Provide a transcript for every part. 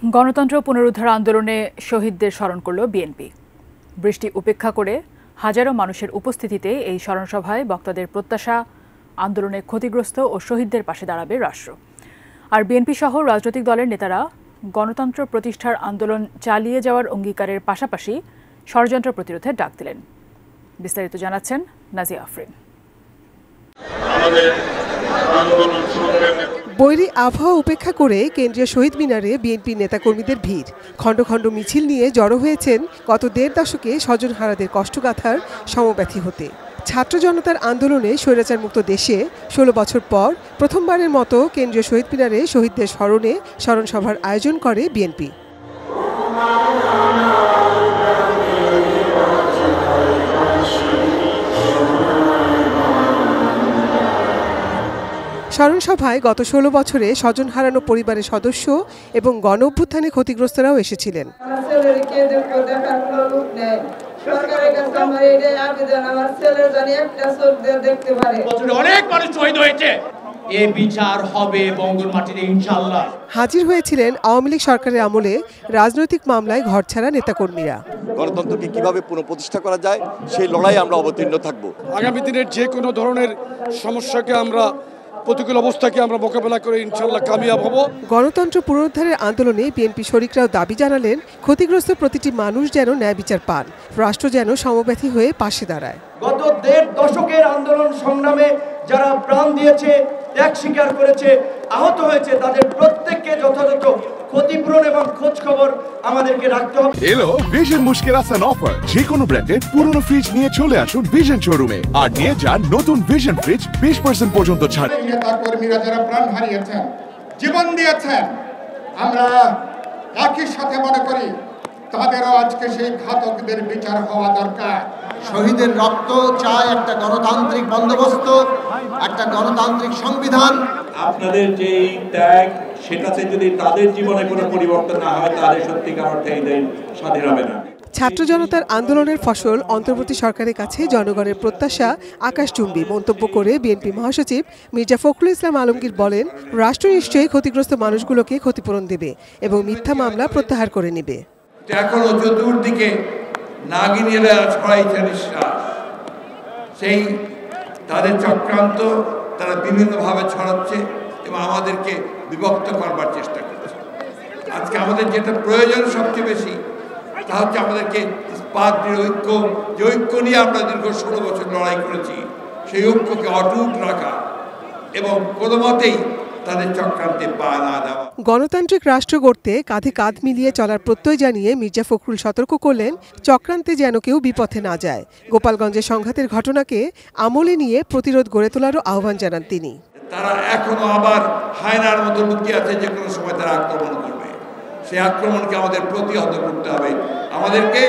গণতন্ত্র পুনরুদ্ধার আন্দোলনে শহীদদের স্মরণ করল বিএনপি। বৃষ্টি উপেক্ষা করে হাজারো মানুষের উপস্থিতিতে এই স্মরণসভায় বক্তাদের প্রত্যাশা, আন্দোলনে ক্ষতিগ্রস্ত ও শহীদদের পাশে দাঁড়াবে রাষ্ট্র। আর বিএনপি সহ রাজনৈতিক দলের নেতারা গণতন্ত্র প্রতিষ্ঠার আন্দোলন চালিয়ে যাওয়ার অঙ্গীকারের পাশাপাশি ষড়যন্ত্র প্রতিরোধের ডাক দিলেন। বিস্তারিত জানাচ্ছেন নাজিয়া আফরিন। বৈরী আবহাওয়া উপেক্ষা করে কেন্দ্রীয় শহীদ মিনারে বিএনপি নেতাকর্মীদের ভিড়। খণ্ড খণ্ড মিছিল নিয়ে জড়ো হয়েছেন গত দেড় দশকে স্বজনহারাদের কষ্টগাথার সমব্যথী হতে। ছাত্র জনতার আন্দোলনে স্বৈরাচার মুক্ত দেশে ১৬ বছর পর প্রথমবারের মতো কেন্দ্রীয় শহীদ মিনারে শহীদদের স্মরণে স্মরণসভার আয়োজন করে বিএনপি। স্মরণসভায় গত ১৬ বছরে স্বজন হারানো পরিবারের সদস্য এবং গণ অভ্যুত্থানে ক্ষতিগ্রস্তরাও এসেছিলেন। অনেক মানুষ শহীদ হয়েছে, এ বিচার হবে বঙ্গের মাটিতে ইনশাআল্লাহ। হাজির হয়েছিলেন আওয়ামী লীগ সরকারের আমলে রাজনৈতিক মামলায় ঘরছাড়া নেতাকর্মীরা। গণতন্ত্রকে কিভাবে পুনঃপ্রতিষ্ঠা করা যায় সেই লড়াইয়ে আমরা অবতীর্ণ থাকব। আগামী দিনের যে কোনো ধরনের সমস্যাকে আমরা, প্রতিকূল অবস্থাকে আমরা মোকাবেলা করে ইনশাআল্লাহ কামিয়াব হব। গণতন্ত্র পুনরুদ্ধারের আন্দোলনে বিএনপি শরিকরাও দাবি জানালেন, ক্ষতিগ্রস্ত প্রতিটি মানুষ যেন ন্যায় বিচার পান, রাষ্ট্র যেন সমব্যথী হয়ে পাশে দাঁড়ায়। গত দেড় দশকের আন্দোলন সংগ্রামে যারা প্রাণ দিয়েছে, ত্যাগ স্বীকার করেছে, আহত হয়েছে, তাদের প্রত্যেককে যথাযথ ক্ষতিপূরণ এবং খোঁজ খবর আমাদেরকে রাখতে হবে। এলো ভিশন মুশকিল আসান অফার। যে কোনো ব্র্যান্ডের পুরনো ফ্রিজ নিয়ে চলে আসুন ভিশন শোরুমে আর নিয়ে যান নতুন ভিশন ফ্রিজ 20% পর্যন্ত ছাড়। নেতা কর্মীরা যারা প্রাণ হারিয়েছেন, জীবন দিয়েছেন, আমরা একই সাথে মনে করি তাদেরও আজকে সেই ঘাতকদের বিচার হওয়া দরকার। শহীদের রক্ত চায় একটা গণতান্ত্রিক বন্দোবস্ত, একটা গণতান্ত্রিক সংবিধান। আপনাদের যে ত্যাগ, সেটাতে যদি তাদের জীবনে কোনো পরিবর্তন না হয়, তাদের সত্যিকার অর্থে এই দেশ স্বাধীন হবে না। ছাত্র জনতার আন্দোলনের ফসল অন্তর্বর্তী সরকারের কাছে জনগণের প্রত্যাশা আকাশচুম্বী মন্তব্য করে বিএনপি মহাসচিব মির্জা ফখরুল ইসলাম আলমগীর বলেন, রাষ্ট্র নিশ্চয়ই ক্ষতিগ্রস্ত মানুষগুলোকে ক্ষতিপূরণ দেবে এবং মিথ্যা মামলা প্রত্যাহার করে নেবে। এখনো চতুর্দিকে নাগিনীরা ছড়াইছে নিঃশ্বাস, সেই তাদের চক্রান্ত তারা বিভিন্নভাবে ছড়াচ্ছে এবং আমাদেরকে বিভক্ত করবার চেষ্টা করছে। আজকে আমাদের যেটা প্রয়োজন সবচেয়ে বেশি, তা হচ্ছে আমাদেরকে ইস্পাত ঐক্য, যে ঐক্য নিয়ে আমরা দীর্ঘ 16 বছর লড়াই করেছি, সেই ঐক্যকে অটুট রাখা এবং কোনো মতেই তাদের চক্রান্তে পা না দেওয়া। গণতান্ত্রিক রাষ্ট্র গড়তে কাঁধে কাঁধ মিলিয়ে চলার প্রত্যয় জানিয়ে মির্জা ফখরুল সতর্ক করলেন, চক্রান্তে যেন কেউ বিপথে না যায়। গোপালগঞ্জের সংঘাতের ঘটনাকে আমলে নিয়ে প্রতিরোধ গড়ে তোলারও আহ্বান জানান তিনি। তারা এখনো আবার হায়নার মতো লুকিয়ে আছে, যে কোনো সময় তারা আক্রমণ করবে। সেই আক্রমণকে আমাদের প্রতিহত করতে হবে, আমাদেরকে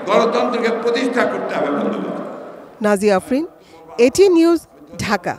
গণতন্ত্রকে প্রতিষ্ঠা করতে হবে। বন্ধুগণ, নাজিয়া আফরিন, এটিএন নিউজ, ঢাকা।